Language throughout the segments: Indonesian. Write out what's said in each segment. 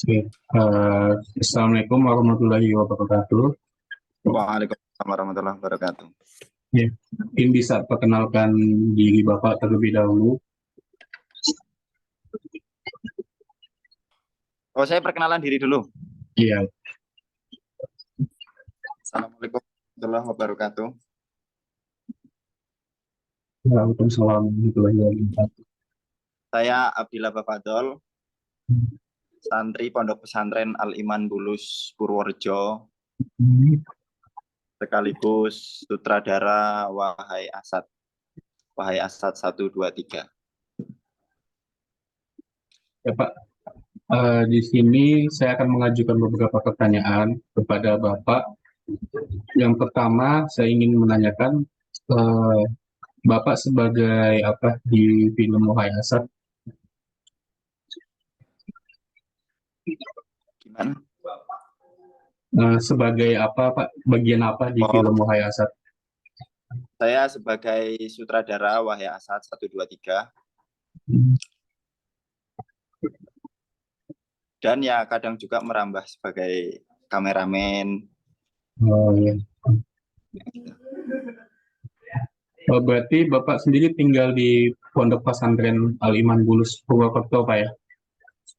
Oke. Assalamualaikum warahmatullahi wabarakatuh. Waalaikumsalam warahmatullahi wabarakatuh. Ya, mungkin bisa perkenalkan diri Bapak terlebih dahulu. Oh, saya perkenalan diri dulu. Iya, Assalamualaikum warahmatullahi wabarakatuh. Waalaikumsalam warahmatullahi wabarakatuh. Saya Abdillah Bafadol, santri Pondok Pesantren Al-Iman Bulus Purworejo, sekaligus sutradara Wahai Asad 123. Ya Pak, di sini saya akan mengajukan beberapa pertanyaan kepada Bapak. Yang pertama, saya ingin menanyakan eh, Bapak sebagai apa di film Wahai Asad? Gimana? Sebagai apa Pak? Bagian apa di Oh, film Wahai Asad? saya sebagai sutradara Wahai Asad 123 dan ya kadang juga merambah sebagai kameramen. Oh, ya. Oh, berarti Bapak sendiri tinggal di Pondok Pesantren Al-Iman Bulus Purwokerto, Pak ya?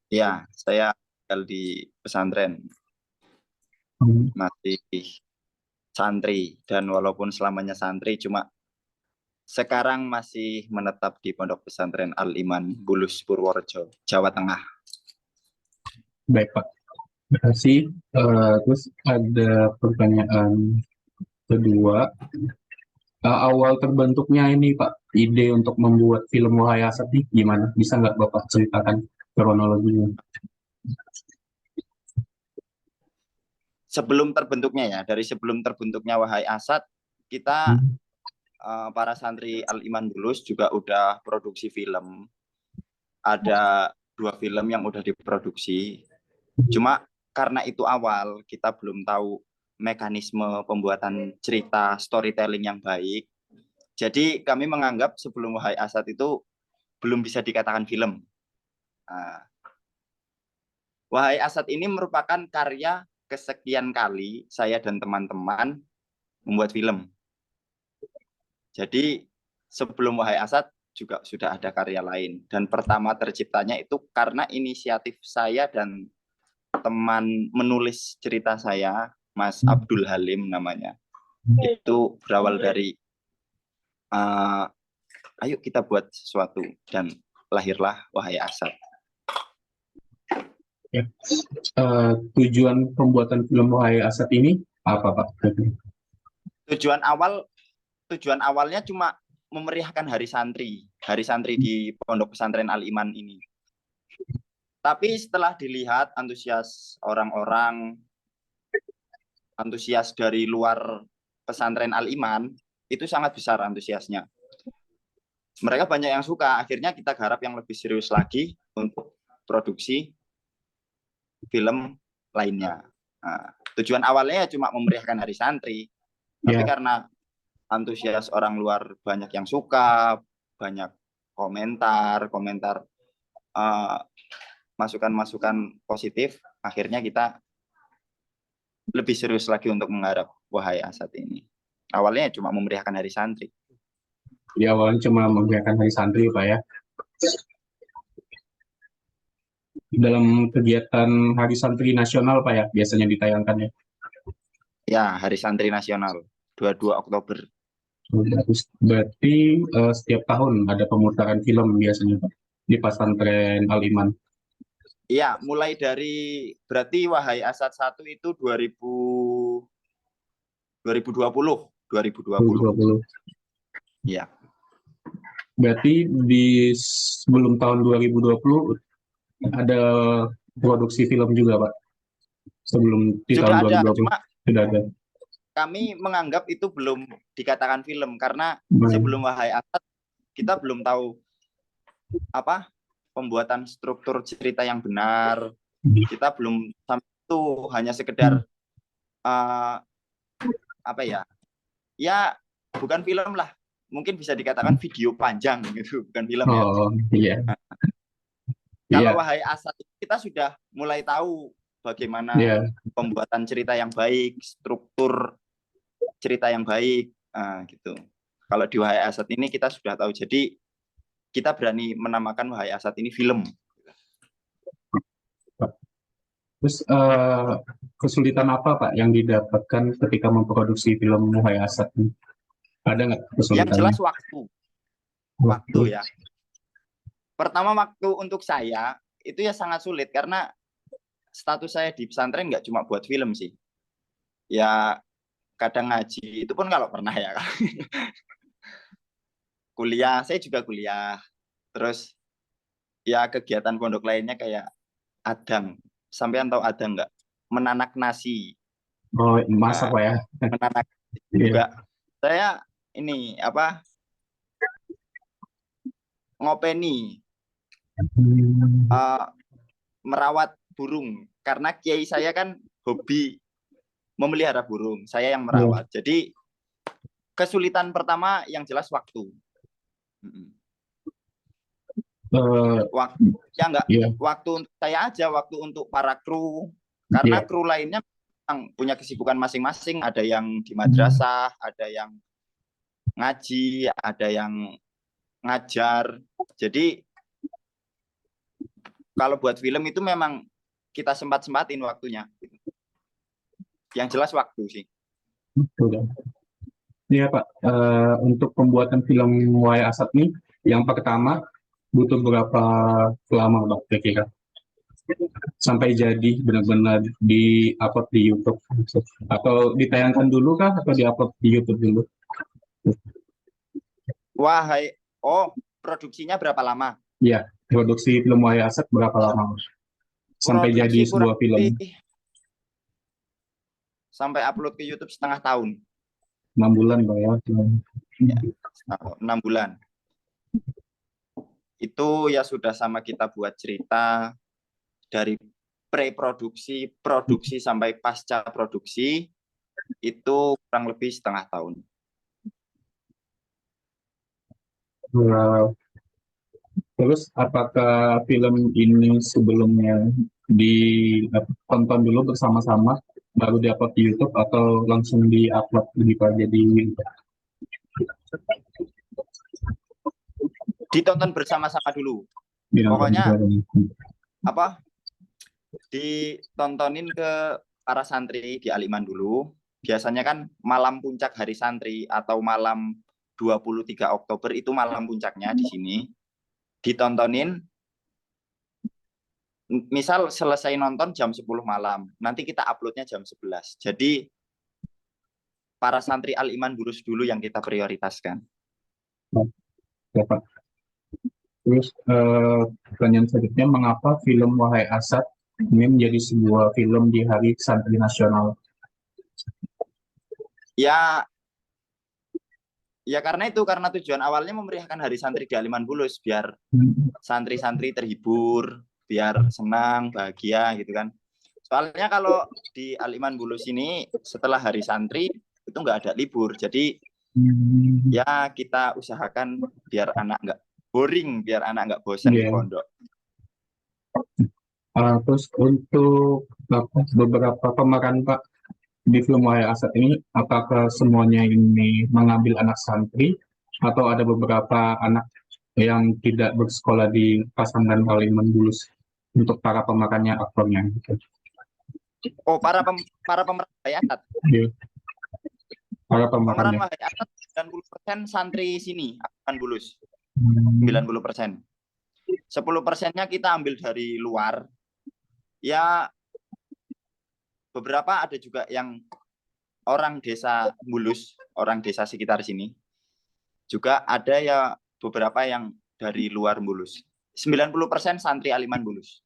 Ya, saya tinggal di pesantren, Hmm. masih santri, dan walaupun selamanya santri, cuma sekarang masih menetap di Pondok Pesantren Al-Iman Bulus Purworejo, Jawa Tengah. Baik, Pak. Terima kasih. Terus ada pertanyaan kedua. Awal terbentuknya ini, Pak, ide untuk membuat film Wahai Asad ini gimana? Bisa nggak Bapak ceritakan kronologinya? Sebelum terbentuknya ya, dari sebelum terbentuknya Wahai Asad, kita Hmm. para santri Al-Iman Bulus juga udah produksi film. Ada 2 film yang udah diproduksi. Cuma karena itu awal, kita belum tahu mekanisme pembuatan cerita storytelling yang baik. Jadi kami menganggap sebelum Wahai Asad itu belum bisa dikatakan film. Nah, Wahai Asad ini merupakan karya kesekian kali saya dan teman-teman membuat film. Jadi sebelum Wahai Asad juga sudah ada karya lain. Dan pertama terciptanya itu karena inisiatif saya dan teman menulis cerita saya, Mas Abdul Halim namanya. Itu berawal dari ayo kita buat sesuatu, dan lahirlah Wahai Asad. Ya. Tujuan pembuatan film Wahai Asad ini apa, Pak? Tujuan awalnya cuma memeriahkan hari santri di Pondok Pesantren Al-Iman ini. Tapi setelah dilihat orang-orang antusias dari luar pesantren Al-Iman, itu sangat besar antusiasnya. Mereka banyak yang suka, akhirnya kita garap yang lebih serius lagi untuk produksi film lainnya. Nah, tujuan awalnya cuma memeriahkan hari santri, tapi Ya, karena antusias orang luar banyak yang suka, banyak komentar, uh, masukan-masukan positif, akhirnya kita lebih serius lagi untuk menggarap Wahai Asad ini. Awalnya cuma memeriahkan hari santri. di awalnya cuma memeriahkan Hari Santri, Pak ya. Dalam kegiatan Hari Santri Nasional, Pak ya, biasanya ditayangkan ya. Ya, Hari Santri Nasional, 22 Oktober. Berarti setiap tahun ada pemutaran film biasanya, Pak, di Pesantren Al-Iman. Iya, mulai dari berarti Wahai Asad 1 itu 2020. 2020. 2020. Iya. Berarti di sebelum tahun 2020 ada produksi film juga, Pak. Sebelum di tahun Sudah ada, 2020 cuma sudah ada. kami menganggap itu belum dikatakan film karena Hmm. sebelum Wahai Asad kita belum tahu apa pembuatan struktur cerita yang benar. Kita belum sampai itu, hanya sekedar uh, apa ya? Ya bukan film lah. Mungkin bisa dikatakan video panjang gitu, bukan film ya. Oh iya, Kalau iya. Wahai Asad kita sudah mulai tahu bagaimana Ya, pembuatan cerita yang baik, struktur cerita yang baik, gitu. Kalau di Wahai Asad ini kita sudah tahu, jadi kita berani menamakan Wahai Asad ini film. Pak. Terus kesulitan apa Pak yang didapatkan ketika memproduksi film Wahai Asad ini? Ada nggak Yang kesulitannya? jelas waktu Waktu. ya. Pertama, waktu untuk saya itu ya sangat sulit karena status saya di pesantren nggak cuma buat film sih. Ya kadang ngaji, itu pun kalau pernah ya. Kuliah, saya juga kuliah. Terus ya kegiatan pondok lainnya kayak adang. Sampean tahu adang nggak? Menanak nasi. Oh, masak Nah, Pak ya? menanak Iya. juga. Saya ini apa? Ngopeni, Hmm, merawat burung. Karena kiai saya kan hobi memelihara burung. Saya yang iya. merawat. Jadi kesulitan pertama yang jelas waktu. Eh, Waktu ya enggak, iya, waktu untuk saya aja, waktu untuk para kru. Karena iya. kru lainnya punya kesibukan masing-masing. Ada yang di madrasah, ada yang ngaji, ada yang ngajar. Jadi kalau buat film itu memang kita sempat-sempatin waktunya. Yang jelas waktu sih. Betul, ya. Iya Pak, untuk pembuatan film Wahai Asad ini, yang pertama butuh berapa lama Pak kira-kira? Sampai jadi benar-benar di-upload di YouTube? Atau ditayangkan dulu kah? Atau di-upload di YouTube dulu? Wahai, oh, produksinya berapa lama? Iya, produksi film Wahai Asad berapa lama? Sampai jadi Produksi kurang sebuah film? lebih sampai upload ke YouTube setengah tahun. 6 bulan Pak ya? Ya, 6 bulan. Itu ya sudah sama kita buat cerita dari pre-produksi, produksi sampai pasca produksi itu kurang lebih setengah tahun. Wow. Terus apakah film ini sebelumnya ditonton dulu bersama-sama baru diupload di YouTube atau langsung diupload gitu aja di Ditonton bersama-sama dulu. nonton Pokoknya gitu? apa? Ditontonin ke para santri di Aliman dulu. Biasanya kan malam puncak hari santri atau malam 23 Oktober itu malam puncaknya di sini. Ditontonin, misal selesai nonton jam 10 malam, nanti kita uploadnya jam 11. Jadi para santri Al-Iman Burus dulu yang kita prioritaskan. Ya, Pak. Terus pertanyaan selanjutnya, mengapa film Wahai Asad ini menjadi sebuah film di Hari Santri Nasional? Ya, ya karena tujuan awalnya memeriahkan Hari Santri di Aliman Bulus biar santri-santri terhibur, biar senang, bahagia gitu kan. Soalnya kalau di Aliman Bulus ini setelah Hari Santri itu nggak ada libur. Jadi ya kita usahakan biar anak nggak boring, biar anak nggak bosan di Ya. pondok. Terus untuk beberapa pemeran Pak di film Wahai Asad ini, apakah semuanya ini mengambil anak santri atau ada beberapa anak yang tidak bersekolah di Pasangan Kaliman Bulus untuk para pemerannya, aktornya gitu? Oh, para pemeran Wahai Asad. Iya, para Pemeran pemerannya. Wahai Asad 90% santri sini, Aliman Bulus. Hmm, 90%. 10%-nya kita ambil dari luar. Ya beberapa ada juga yang orang desa Bulus, orang desa sekitar sini. Juga ada ya beberapa yang dari luar Bulus. 90% santri Aliman Bulus.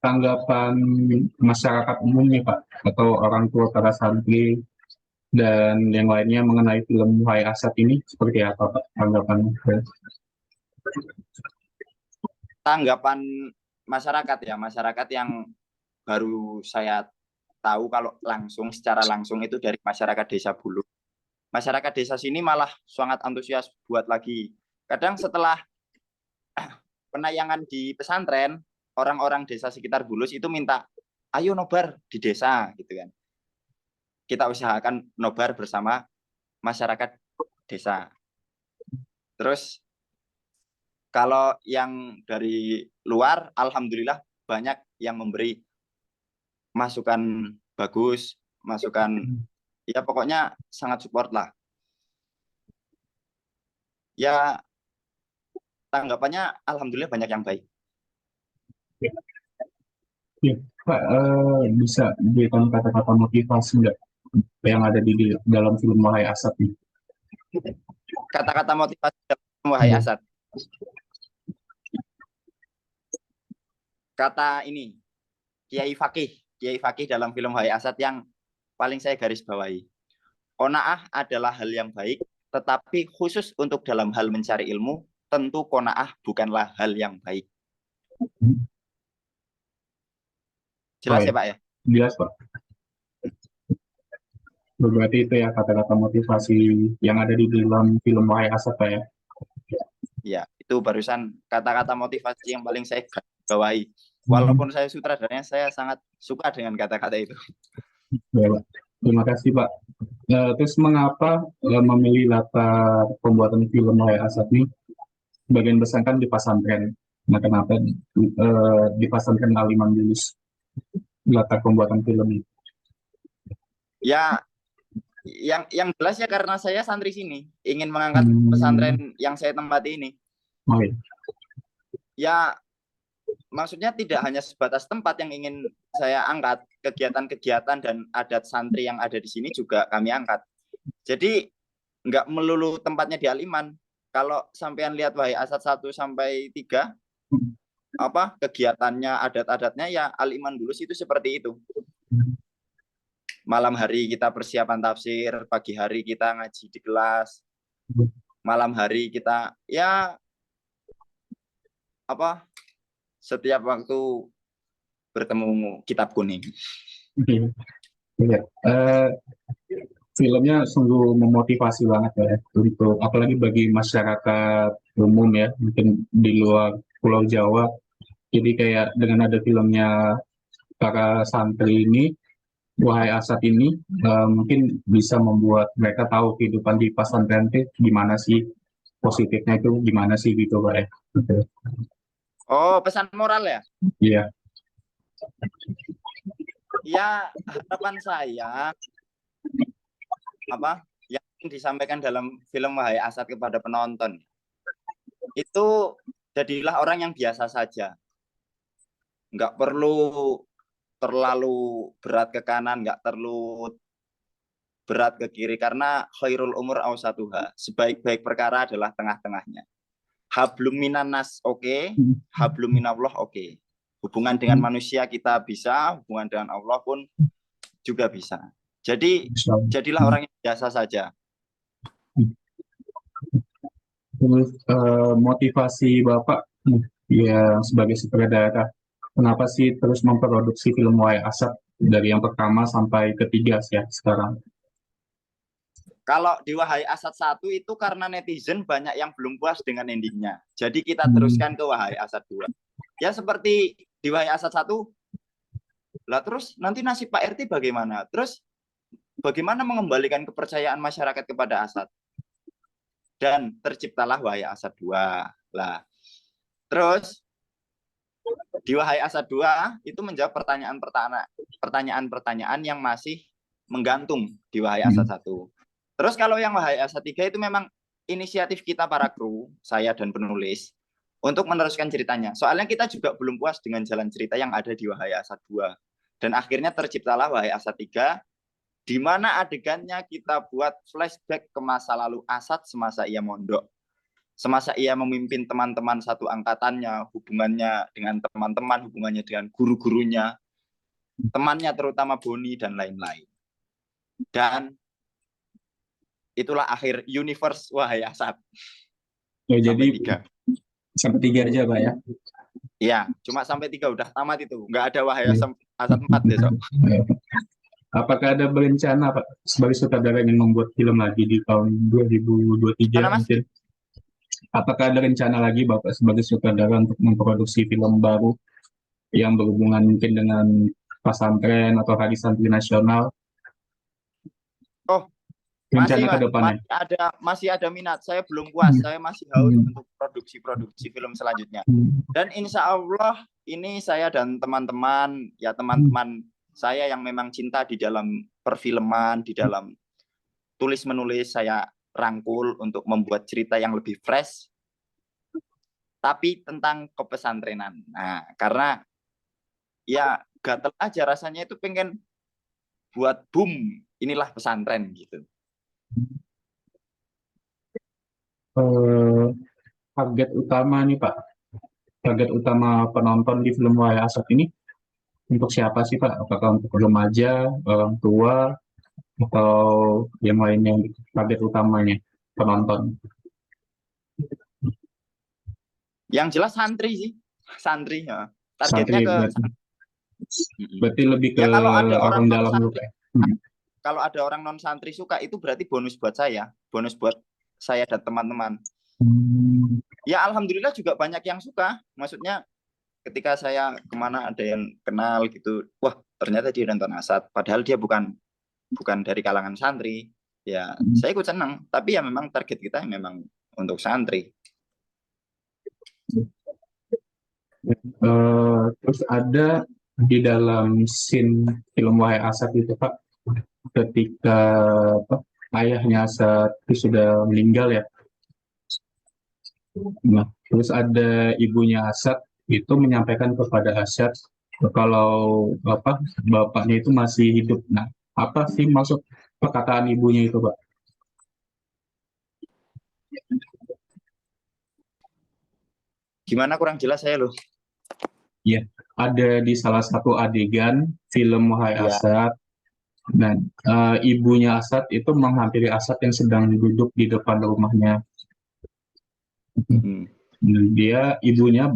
Tanggapan masyarakat umumnya Pak, atau orang tua para santri dan yang lainnya mengenai film Wahai Asad ini seperti apa Pak tanggapannya? Tanggapan masyarakat ya, masyarakat yang baru saya tahu kalau secara langsung itu dari masyarakat desa Bulus. Masyarakat desa sini malah sangat antusias buat lagi. Kadang setelah penayangan di pesantren, orang-orang desa sekitar Bulus itu minta, ayo nobar di desa gitu kan. Kita usahakan nobar bersama masyarakat desa. Terus kalau yang dari luar, alhamdulillah banyak yang memberi masukan bagus, masukan ya pokoknya sangat support lah. Ya tanggapannya alhamdulillah banyak yang baik. Ya, Pak, bisa berikan kata-kata motivasi nggak yang ada di dalam film Wahai Asad nih? Kata-kata motivasi dalam Wahai Asad. Kata ini Kiai Fakih dalam film Wahai Asad yang paling saya garis bawahi. Qanaah adalah hal yang baik, tetapi khusus untuk dalam hal mencari ilmu, tentu qanaah bukanlah hal yang baik. Jelas ya Pak ya? Jelas Pak. Berarti itu ya kata-kata motivasi yang ada di dalam film Wahai Asad Pak ya? Ya, itu barusan kata-kata motivasi yang paling saya bawahi. Walaupun saya sutradaranya, saya sangat suka dengan kata-kata itu. Ya, Pak. Terima kasih Pak. Terus mengapa memilih latar pembuatan film Wahai Asad ini? Sebagian besar kan di pesantren. Nah, kenapa di pesantren Al-Iman Bulus latar pembuatan film ini? Ya, yang jelas ya karena saya santri sini, ingin mengangkat pesantren yang saya tempati ini. Oh, iya. Ya, maksudnya tidak hanya sebatas tempat yang ingin saya angkat, kegiatan-kegiatan dan adat santri yang ada di sini juga kami angkat. Jadi nggak melulu tempatnya di Al-Iman. Kalau sampean lihat Wahai Asad 1 sampai 3, apa kegiatannya, adat-adatnya ya Al-Iman Bulus itu seperti itu. Malam hari kita persiapan tafsir, pagi hari kita ngaji di kelas, malam hari kita ya apa setiap waktu bertemu kitab kuning. Ya. Filmnya sungguh memotivasi banget ya untuk apalagi bagi masyarakat umum ya, mungkin di luar Pulau Jawa. Jadi kayak dengan ada filmnya para santri ini, Wahai Asad ini mungkin bisa membuat mereka tahu kehidupan di pesantren itu gimana sih, positifnya itu gimana sih gitu Pak ya. Oh, pesan moral ya? Iya. Ya, harapan saya apa yang disampaikan dalam film Wahai Asad kepada penonton itu jadilah orang yang biasa saja. Nggak perlu terlalu berat ke kanan, nggak terlalu berat ke kiri, karena khairul umur awsatuha, sebaik-baik perkara adalah tengah-tengahnya. Hablum minan nas oke, hablum minallah oke. Hubungan dengan manusia kita bisa, hubungan dengan Allah pun juga bisa. Jadi jadilah orang yang biasa saja. Terus motivasi Bapak ya sebagai sutradara, kenapa sih terus memproduksi film Wahai Asad dari yang pertama sampai ketiga ya sekarang? Kalau di Wahai Asad 1 itu karena netizen banyak yang belum puas dengan endingnya. Jadi kita teruskan ke Wahai Asad 2. Ya seperti di Wahai Asad 1, lah terus nanti nasib Pak RT bagaimana? Terus bagaimana mengembalikan kepercayaan masyarakat kepada Asad? Dan terciptalah Wahai Asad 2. Lah. Terus di Wahai Asad 2 itu menjawab pertanyaan-pertanyaan yang masih menggantung di Wahai Asad 1. Terus kalau yang Wahai Asad 3 itu memang inisiatif kita para kru, saya dan penulis, untuk meneruskan ceritanya. Soalnya kita juga belum puas dengan jalan cerita yang ada di Wahai Asad 2. Dan akhirnya terciptalah Wahai Asad 3, di mana adegannya kita buat flashback ke masa lalu Asad semasa ia mondok. Semasa ia memimpin teman-teman satu angkatannya, hubungannya dengan teman-teman, hubungannya dengan guru-gurunya, temannya terutama Boni dan lain-lain. Dan itulah akhir universe Wahai Asad. Ya, jadi sampai 3 aja Pak ya? Iya, cuma sampai 3 udah tamat itu. Nggak ada Wahai Asad 4 besok. Apakah ada berencana Pak sebagai sutradara ingin membuat film lagi di tahun 2023 mungkin? Apakah ada rencana lagi Bapak sebagai sutradara untuk memproduksi film baru yang berhubungan mungkin dengan pesantren atau Hari Santri Nasional, Oh, rencana masih ke Pak, depannya? masih ada minat. Saya belum puas. Hmm. Saya masih haus Hmm. untuk produksi-produksi film selanjutnya. Hmm. Dan insya Allah ini saya dan teman-teman, ya Hmm. teman-teman saya yang memang cinta di dalam perfilman, di dalam tulis menulis, saya rangkul untuk membuat cerita yang lebih fresh, tapi tentang kepesantrenan. Nah, karena ya gatel aja rasanya itu pengen buat boom, inilah pesantren gitu. Eh, Target utama nih Pak, target utama penonton di film Wahai Asad ini untuk siapa sih Pak? Apakah untuk remaja, orang tua, atau yang lainnya target utamanya penonton? Yang jelas santri sih, santri ya. Targetnya Santri ke berarti, mm-mm. berarti lebih ke Ya kalau ada orang orang non dalam dulu santri, Pak. Hmm. kalau ada orang non santri suka itu berarti bonus buat saya, bonus buat saya dan teman-teman. Hmm. Ya alhamdulillah juga banyak yang suka. Maksudnya ketika saya kemana ada yang kenal gitu, wah ternyata dia nonton Asad, padahal dia bukan bukan dari kalangan santri. Ya saya ikut senang, tapi ya memang target kita memang untuk santri. Terus ada di dalam scene film Wahai Asad itu Pak, ketika apa, ayahnya Asad itu sudah meninggal ya. Nah, terus ada ibunya Asad itu menyampaikan kepada Asad kalau apa bapaknya itu masih hidup. Nah, apa sih maksud perkataan ibunya itu Pak? Gimana kurang jelas saya loh. Ya, ada di salah satu adegan film Wahai Iya. Asad. Nah, ibunya Asad itu menghampiri Asad yang sedang duduk di depan rumahnya. Mm-mm. Ibunya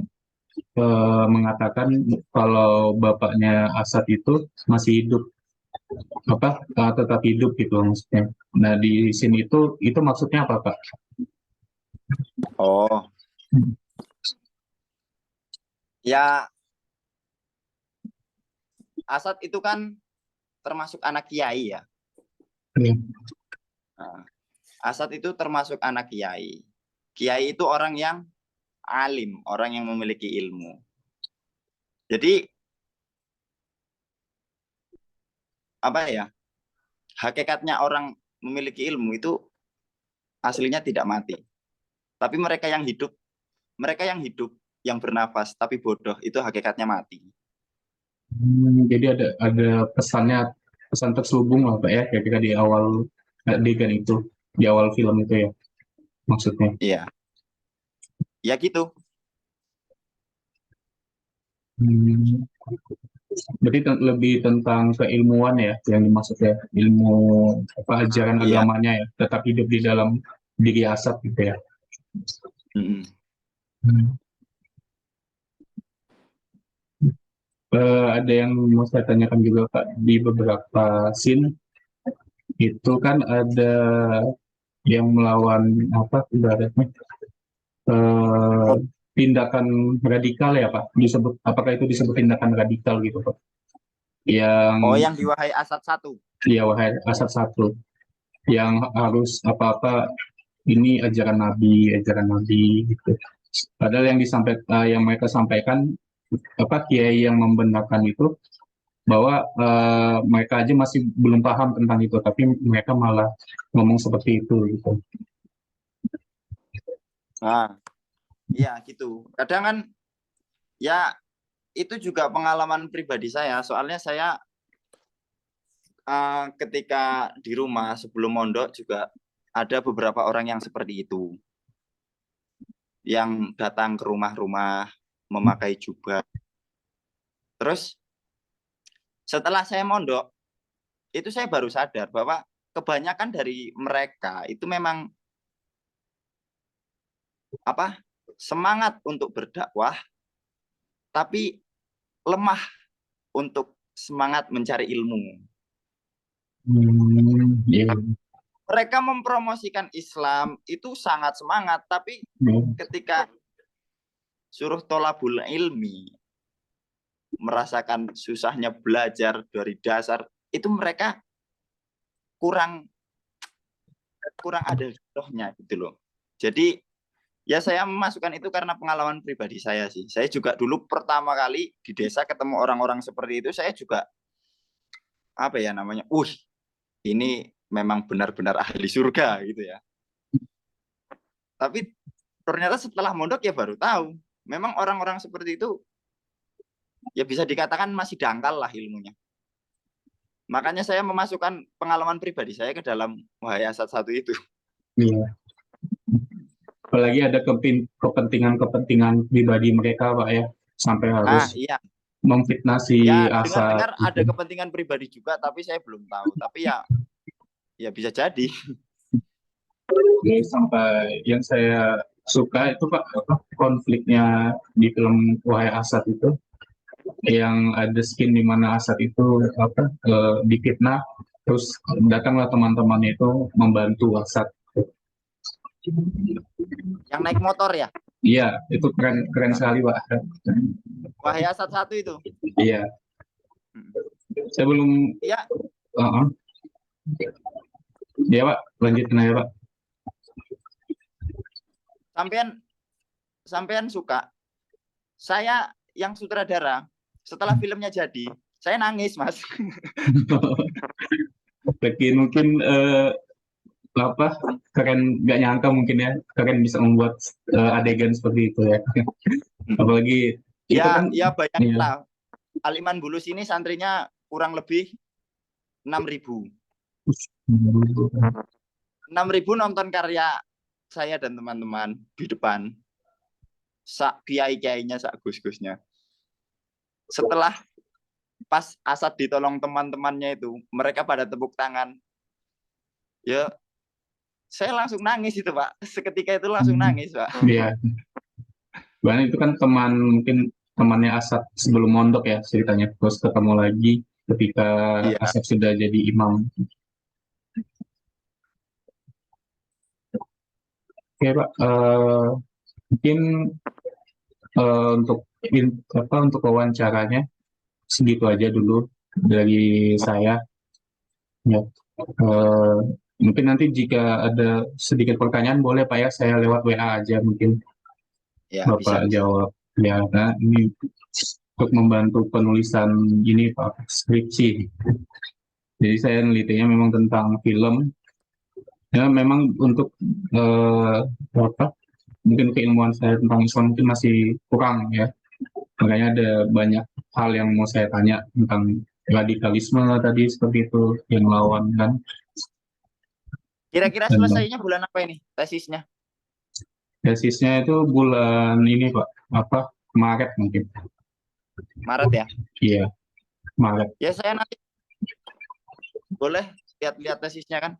mengatakan kalau bapaknya Asad itu masih hidup, apa tetap hidup gitu maksudnya. Nah di sini itu maksudnya apa Pak? Oh, ya Asad itu kan termasuk anak kiai ya. Ya. Nah, Asad itu termasuk anak kiai. Kiai itu orang yang alim, orang yang memiliki ilmu. Jadi apa ya? Hakikatnya orang memiliki ilmu itu aslinya tidak mati. Tapi mereka yang hidup, yang bernafas tapi bodoh itu hakikatnya mati. Jadi ada pesannya, pesan terselubung lah Pak ya ketika di awal adegan itu, di awal film itu ya maksudnya. Iya, ya gitu. Hmm, Berarti lebih tentang keilmuan ya yang dimaksud ya, ilmu apa ajaran Iya. agamanya ya, tetap hidup di dalam diri Asad gitu ya. Mm-mm. Hmm. Ada yang mau saya tanyakan juga Pak, di beberapa scene itu kan ada yang melawan apa ibaratnya eh, tindakan radikal ya Pak, disebut apakah itu disebut tindakan radikal gitu Pak? Yang Oh, yang di Wahai Asad satu. ya Wahai Asad satu yang harus apa-apa ini ajaran Nabi gitu. Padahal yang yang mereka sampaikan apa kiai yang membenarkan itu bahwa mereka aja masih belum paham tentang itu, tapi mereka malah ngomong seperti itu gitu. Nah, iya gitu. Kadang kan ya itu juga pengalaman pribadi saya. Soalnya saya ketika di rumah sebelum mondok juga ada beberapa orang yang seperti itu, yang datang ke rumah-rumah memakai jubah. Terus setelah saya mondok, itu saya baru sadar bahwa kebanyakan dari mereka itu memang apa semangat untuk berdakwah, tapi lemah untuk semangat mencari ilmu. Iya. mereka mempromosikan Islam itu sangat semangat, tapi ketika suruh tolabul ilmi, merasakan susahnya belajar dari dasar, itu mereka kurang ada rohnya gitu loh. Jadi ya saya memasukkan itu karena pengalaman pribadi saya sih. Saya juga dulu pertama kali di desa ketemu orang-orang seperti itu, saya juga apa ya namanya, ini memang benar-benar ahli surga gitu ya. Tapi ternyata setelah mondok ya baru tahu, memang orang-orang seperti itu ya bisa dikatakan masih dangkal lah ilmunya. Makanya saya memasukkan pengalaman pribadi saya ke dalam Wahai Asad satu itu. Iya. Apalagi ada kepentingan pribadi mereka, Pak ya, sampai harus Iya. memfitnah si Ya, Asad. dengar ada kepentingan pribadi juga, tapi saya belum tahu. Tapi ya bisa jadi. Jadi sampai yang saya suka itu Pak, konfliknya di film Wahai Asad itu, yang ada skin di mana Asad itu difitnah, terus datanglah teman-temannya itu membantu Asad. Yang naik motor ya? Iya, itu keren sekali Pak. Wahai Asad satu itu. Iya. Saya belum. Iya. Iya Pak, lanjutin aja Pak. Sampean suka. Saya yang sutradara, setelah filmnya jadi, saya nangis Mas. Mungkin keren, nggak nyangka mungkin ya, keren bisa membuat adegan seperti itu ya. Apalagi itu kan ya bayangkanlah, Al-Iman Bulus ini santrinya kurang lebih 6.000. 6.000 nonton karya saya dan teman-teman di depan. Sak kiai-kiainya, sak gus-gusnya. Setelah pas Asad ditolong teman-temannya itu, mereka pada tepuk tangan. Ya, saya langsung nangis itu Pak. Seketika itu langsung nangis Pak. Iya. Bahkan itu kan mungkin temannya Asad sebelum mondok ya ceritanya. Terus ketemu lagi ketika Asad sudah jadi imam. Oke Pak, mungkin untuk wawancaranya segitu aja dulu dari saya. Ya, mungkin nanti jika ada sedikit pertanyaan boleh Pak ya, saya lewat WA aja mungkin ya, Bapak bisa. jawab. Ya, nah, ini untuk membantu penulisan ini Pak, skripsi. Jadi saya nelitinya memang tentang film. Ya, memang untuk mungkin keilmuan saya tentang Islam mungkin masih kurang ya. Makanya ada banyak hal yang mau saya tanya tentang radikalisme tadi seperti itu yang lawan kan. Kira-kira selesainya bulan apa ini tesisnya? Tesisnya itu bulan ini Pak, Maret mungkin. Maret ya? Iya, Maret. Ya saya nanti boleh lihat-lihat tesisnya kan?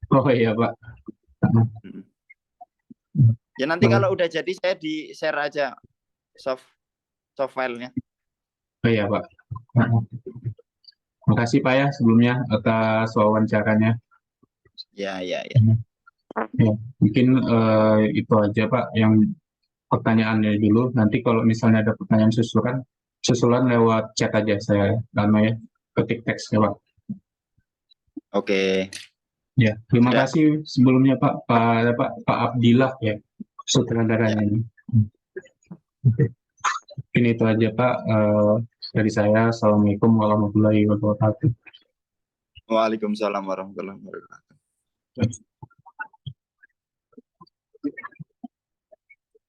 Oh iya Pak. Ya nanti kalau udah jadi saya di share aja soft filenya. Oh iya Pak. Makasih Pak ya sebelumnya atas wawancaranya. Ya. Ya, mungkin itu aja Pak yang pertanyaannya dulu. Nanti kalau misalnya ada pertanyaan susulan lewat chat aja saya ya ketik teksnya Pak. Oke. Ya, terima kasih sebelumnya Pak Abdillah ya sutradaranya ini. Mungkin itu aja Pak dari saya. Assalamualaikum warahmatullahi wabarakatuh. Waalaikumsalam warahmatullahi wabarakatuh.